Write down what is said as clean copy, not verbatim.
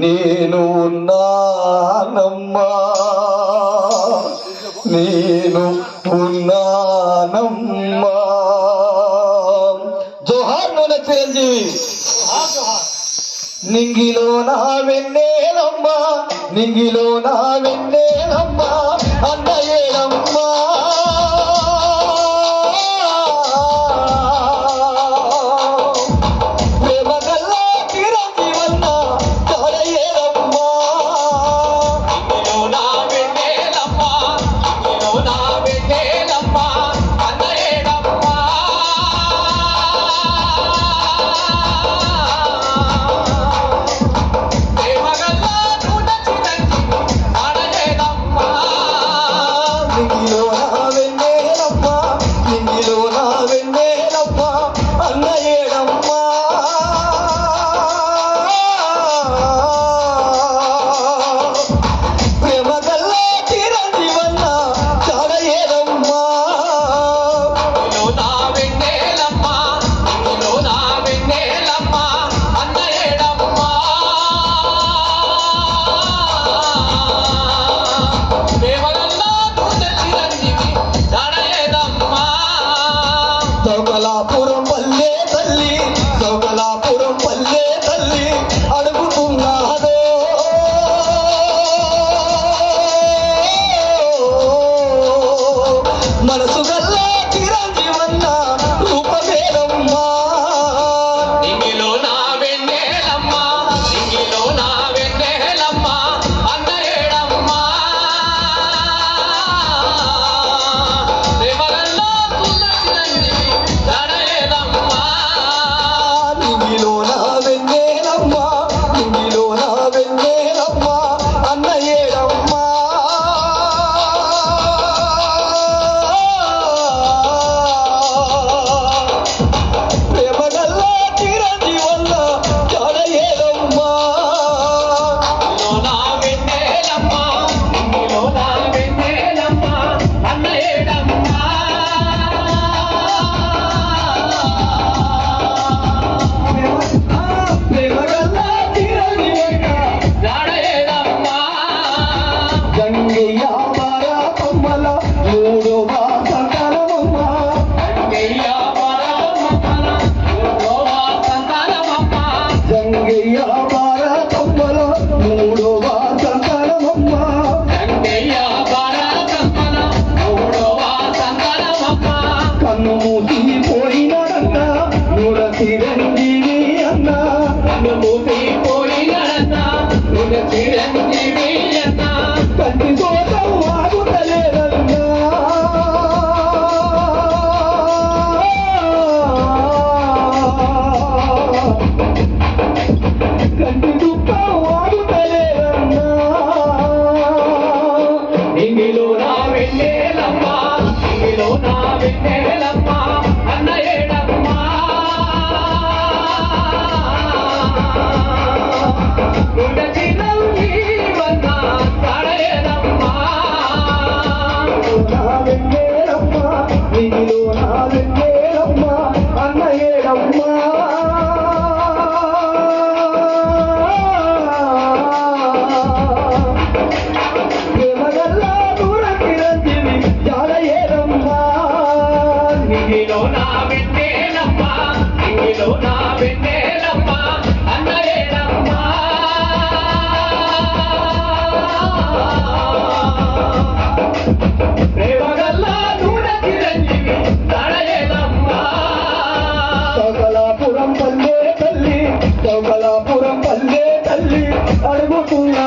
నేను ఉన్నానమ్మా, నేను ఉన్నానమ్మా. జోహార్ నూనె చిరంజీవి. నింగిలో నా వెన్నెలమ్మా, నింగిలో నా వెన్నెలమ్మా, అన్నయ్యేనమ్మా. సౌకలాపురం పల్లె తల్లి, సౌకలాపురం పల్లె తల్లి అడుగుతున్నాదో మనసు గల్లా చిరంజీవన్న రూపమేనమ్మా. నింగిలో నా వెన్నెలమ్మా, నింగిలో నా వెన్నెలమ్మా, అన్నయ్యేడమ్మా. ప్రేమగల్లా నింగిలో నా వెన్నెలమ్మా, నింగిలో నా వెన్నెలమ్మా, అన్నయ్యేడమ్మా. ప్రేమగల్లా చిరంజీవల్ల జాడయేదమ్మా. నా వెన్నెలమ్మా, నింగిలో నా వెన్నెలమ్మా, అన్నయ్యేడమ్మా. గంగయ్య బారాతమ్మల మూడవ సంతానమమ్మ, గంగయ్య బారాతమ్మల మూడవ సంతానమమ్మ, గంగయ్య బారాతమ్మల మూడవ సంతానమమ్మ. గంగయ్య బారాతమ్మల మూడవ సంతానమమ్మ. కన్ను మూసి పోయినాడన్న నూర చిరంజీవి అన్న, కన్ను మూసి పోయినాడన్న నూర చిరంజీవి అన్న. కంటి దోషం ఆగుతలేదన్నా, కంటి దుఃఖం ఆగుతలేదన్నా. నింగిలో నా వెన్నెలమ్మా, నింగిలో నా వెన్నెలమ్మా, అన్నయ్యేడమ్మా. నూట చిరంజీవన్న జాడయేదమ్మా. నా వెన్నెలమ్మా, నింగిలో నా వెన్నెలమ్మా, అన్నయ్యేడమ్మా. ప్రేమగల్లా దూర చిరంజీవి జాడయేదమ్మా. నింగిలో నా వెన్నెలమ్మా, నింగిలో నా వెన్నెలమ్మా, అన్నయ్యేడమ్మా. ప్రేమగల్లా దూర చిరంజీవి జాడయేదమ్మా. సౌకలాపురం పల్లె తల్లి, సౌకలాపురం పల్లె తల్లి అడుగుతున్నా